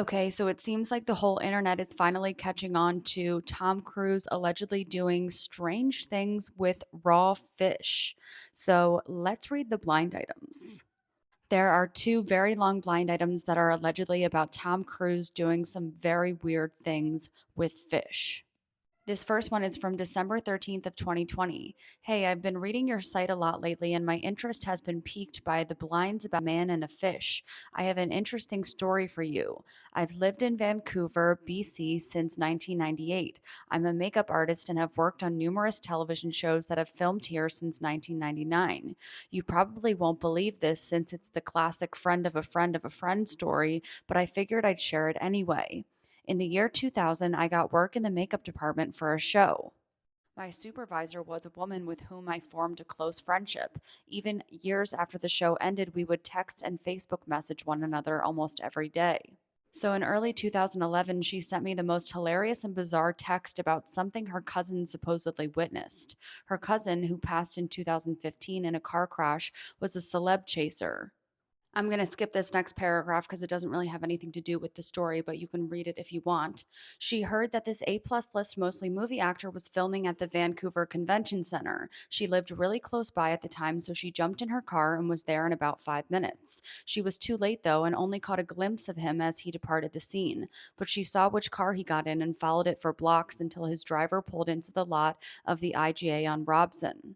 Okay, so it seems like the whole internet is finally catching on to Tom Cruise allegedly doing strange things with raw fish. So let's read the blind items. There are two very long blind items that are allegedly about Tom Cruise doing some very weird things with fish. This first one is from December 13th of 2020. Hey, I've been reading your site a lot lately and my interest has been piqued by the blinds about a man and a fish. I have an interesting story for you. I've lived in Vancouver, BC since 1998. I'm a makeup artist and have worked on numerous television shows that have filmed here since 1999. You probably won't believe this since it's the classic friend of a friend of a friend story, but I figured I'd share it anyway. In the year 2000, I got work in the makeup department for a show. My supervisor was a woman with whom I formed a close friendship. Even years after the show ended, we would text and Facebook message one another almost every day. So in early 2011, she sent me the most hilarious and bizarre text about something her cousin supposedly witnessed. Her cousin, who passed in 2015 in a car crash, was a celeb chaser. I'm going to skip this next paragraph because it doesn't really have anything to do with the story, but you can read it if you want. She heard that this A-plus list mostly movie actor was filming at the Vancouver Convention Center. She lived really close by at the time, so she jumped in her car and was there in about 5 minutes. She was too late though and only caught a glimpse of him as he departed the scene. But she saw which car he got in and followed it for blocks until his driver pulled into the lot of the IGA on Robson.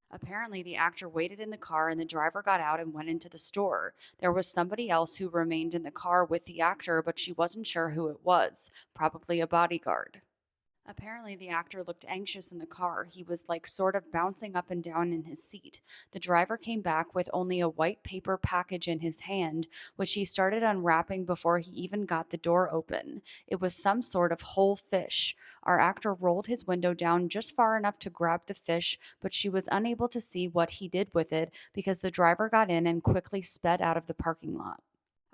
Apparently, the actor waited in the car and the driver got out and went into the store. There was somebody else who remained in the car with the actor, but she wasn't sure who it was, probably a bodyguard. Apparently, the actor looked anxious in the car. He was like sort of bouncing up and down in his seat. The driver came back with only a white paper package in his hand, which he started unwrapping before he even got the door open. It was some sort of whole fish. Our actor rolled his window down just far enough to grab the fish, but she was unable to see what he did with it because the driver got in and quickly sped out of the parking lot.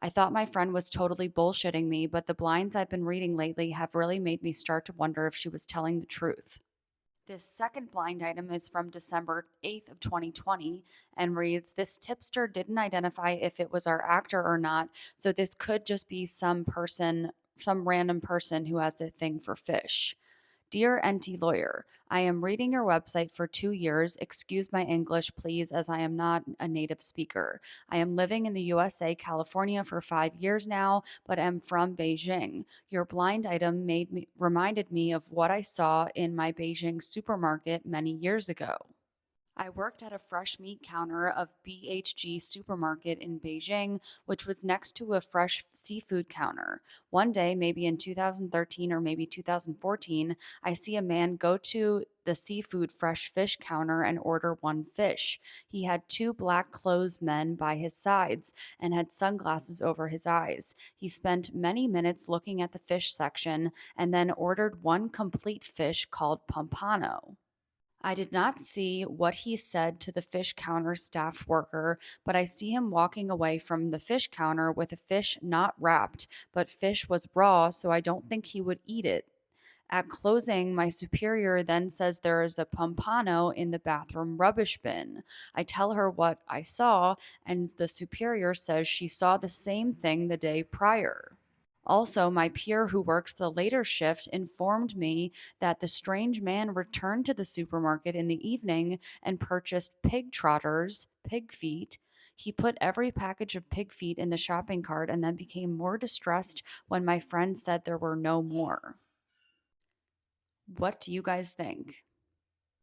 I thought my friend was totally bullshitting me, but the blinds I've been reading lately have really made me start to wonder if she was telling the truth. This second blind item is from December 8th of 2020 and reads, this tipster didn't identify if it was our actor or not, so this could just be some random person who has a thing for fish. Dear NT Lawyer, I am reading your website for 2 years. Excuse my English, please, as I am not a native speaker. I am living in the USA, California for 5 years now, but am from Beijing. Your blind item reminded me of what I saw in my Beijing supermarket many years ago. I worked at a fresh meat counter of BHG supermarket in Beijing, which was next to a fresh seafood counter. One day, maybe in 2013 or maybe 2014, I see a man go to the seafood fresh fish counter and order one fish. He had two black clothes men by his sides and had sunglasses over his eyes. He spent many minutes looking at the fish section and then ordered one complete fish called pompano. I did not see what he said to the fish counter staff worker, but I see him walking away from the fish counter with a fish not wrapped, but fish was raw, so I don't think he would eat it. At closing, my superior then says there is a pompano in the bathroom rubbish bin. I tell her what I saw, and the superior says she saw the same thing the day prior. Also, my peer who works the later shift informed me that the strange man returned to the supermarket in the evening and purchased pig trotters, pig feet. He put every package of pig feet in the shopping cart and then became more distressed when my friend said there were no more. What do you guys think?